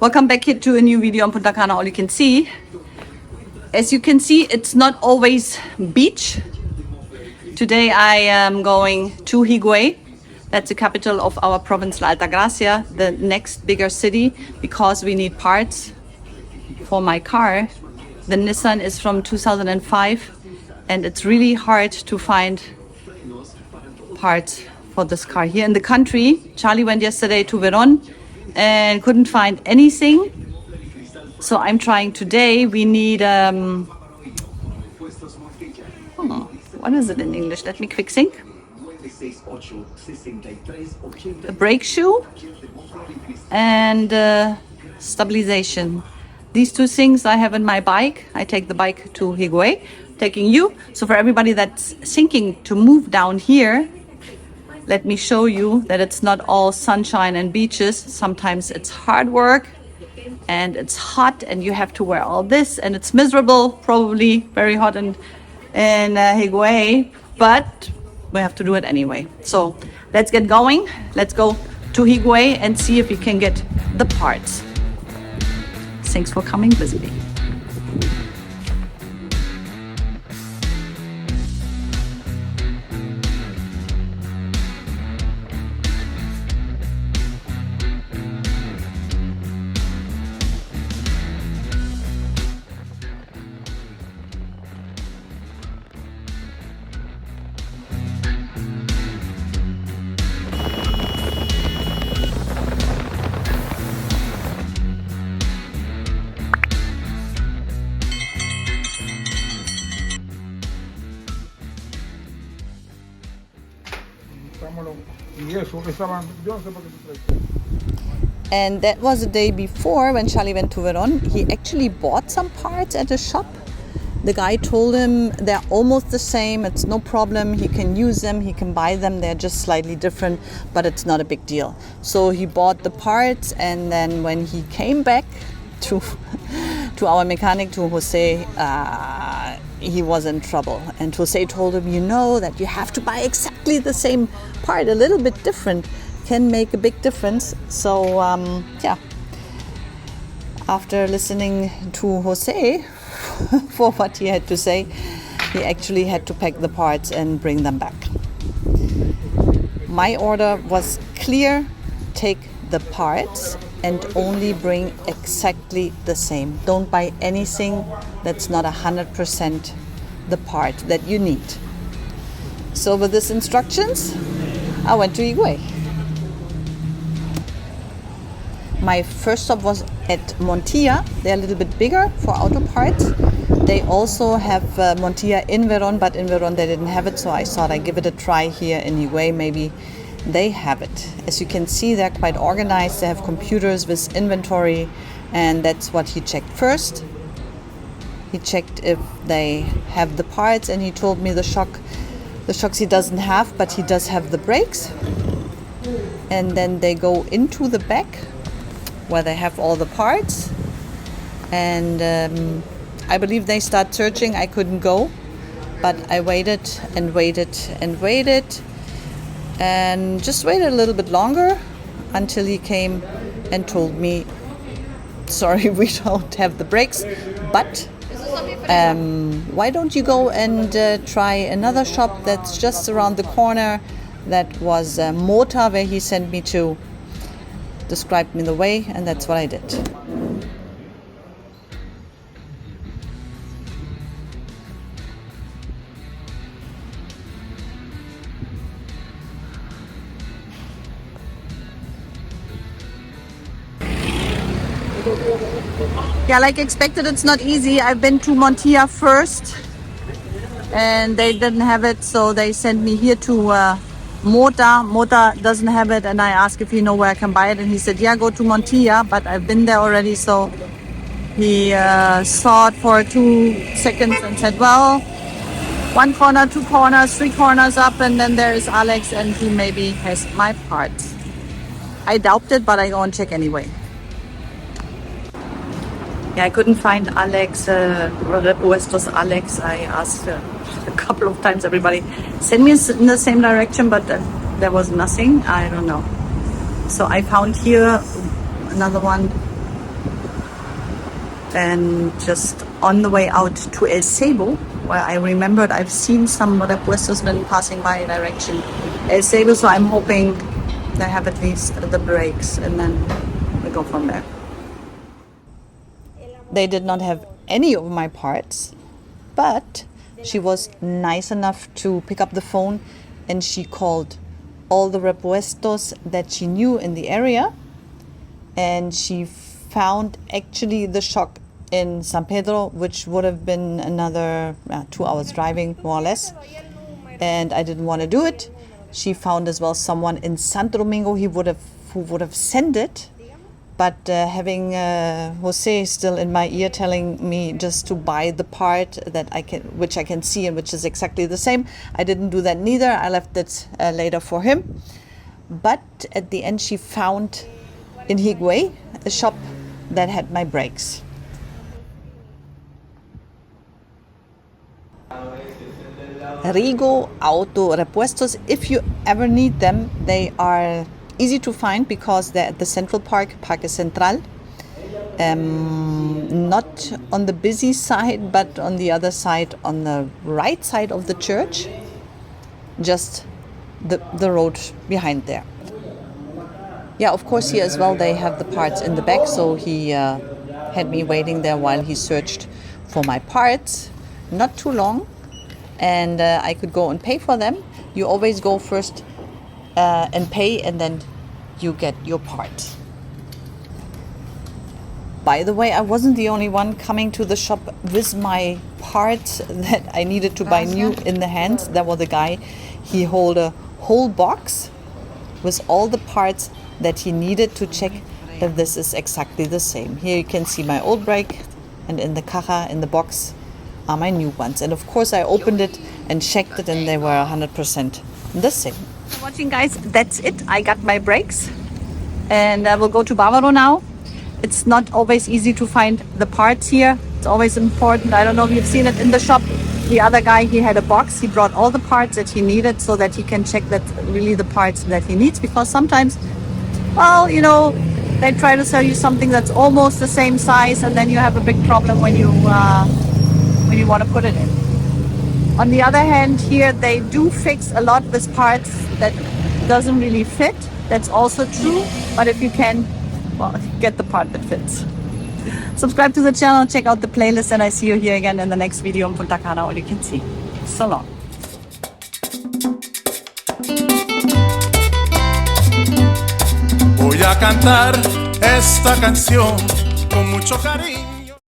Welcome back here to a new video on Punta Cana, all you can see. As you can see, it's not always beach. Today I am going to Higüey. That's the capital of our province, La Altagracia, the next bigger city, because we need parts for my car. The Nissan is from 2005 and it's really hard to find parts for this car here in the country. Charlie went yesterday to Veron and couldn't find anything. So I'm trying today. We need what is it in English? Let me quick think. A brake shoe and stabilization. These two things I have in my bike. I take the bike to Higüey, taking you. So for everybody that's thinking to move down here, let me show you that it's not all sunshine and beaches. Sometimes it's hard work and it's hot and you have to wear all this and it's miserable, probably very hot in Higüey, but we have to do it anyway. So let's get going. Let's go to Higüey and see if we can get the parts. Thanks for coming with me. And that was the day before when Charlie went to Veron. He actually bought some parts at a shop. The guy told him they're almost the same, it's no problem, he can use them, he can buy them, they're just slightly different, but it's not a big deal. So he bought the parts, and then when he came back to our mechanic, to Jose, he was in trouble. And Jose told him, you know that you have to buy exactly the same part, a little bit different can make a big difference. So yeah, after listening to Jose for what he had to say, he actually had to pack the parts and bring them back. My order was clear: take the parts and only bring exactly the same. Don't buy anything that's not 100% the part that you need. So with these instructions, I went to Higüey. My first stop was at Montia. They're a little bit bigger for auto parts. They also have Montia in Veron, but in Veron they didn't have it, so I thought I'd give it a try here in Higüey. Maybe they have it. As you can see, they're quite organized. They have computers with inventory, and that's what he checked first. He checked if they have the parts, and he told me the shocks he doesn't have, but he does have the brakes. And then they go into the back where they have all the parts, and I believe they start searching. I couldn't go, but I waited and waited and waited and just waited a little bit longer until he came and told me, sorry, we don't have the brakes, but why don't you go and try another shop that's just around the corner. That was Mota, where he sent me to, described me the way, and that's what I did. Yeah, like expected, it's not easy. I've been to Montia first and they didn't have it, so they sent me here to Mota. Mota doesn't have it, and I asked if he know where I can buy it, and he said, yeah, go to Montia, but I've been there already. So he saw it for 2 seconds and said, well, 1 corner, 2 corners, 3 corners up, and then there is Alex, and he maybe has my parts. I doubt it, but I go and check anyway. Yeah, I couldn't find Alex, Repuestos Alex. I asked a couple of times everybody, send me in the same direction, but there was nothing. I don't know. So I found here another one. And just on the way out to El Sebo, where I remembered I've seen some Repuestos men passing by direction El Sebo, so I'm hoping they have at least the brakes, and then we go from there. They did not have any of my parts, but she was nice enough to pick up the phone, and she called all the Repuestos that she knew in the area, and she found actually the shop in San Pedro, which would have been another 2 hours driving, more or less, and I didn't want to do it. She found as well someone in Santo Domingo who would have sent it, but having Jose still in my ear telling me just to buy the part which I can see and which is exactly the same, I didn't do that neither. I left it later for him. But at the end she found in Higüey a shop that had my brakes. Rigo Auto Repuestos, if you ever need them, they are easy to find because they're at the Central Park, Parque Central. Not on the busy side, but on the other side, on the right side of the church, just the road behind there. Yeah, of course, here as well they have the parts in the back, so he had me waiting there while he searched for my parts. Not too long, and I could go and pay for them. You always go first and pay, and then you get your part. By the way, I wasn't the only one coming to the shop with my parts that I needed to buy new in the hands. There was a guy, he held a whole box with all the parts that he needed to check that this is exactly the same. Here you can see my old brake, and in the caja, in the box, are my new ones. And of course I opened it and checked it, and they were 100% the same. Watching, guys, that's it. I got my brakes, and I will go to Bavaro now. It's not always easy to find the parts here. It's always important. I don't know if you've seen it in the shop. The other guy, he had a box. He brought all the parts that he needed so that he can check that really the parts that he needs, because sometimes, well, you know, they try to sell you something that's almost the same size, and then you have a big problem when you want to put it in. On the other hand, here they do fix a lot with parts that doesn't really fit. That's also true. But if you can, well, get the part that fits. Subscribe to the channel, check out the playlist, and I see you here again in the next video in Punta Cana, all you can see. So long. Voy a cantar esta canción con mucho cariño.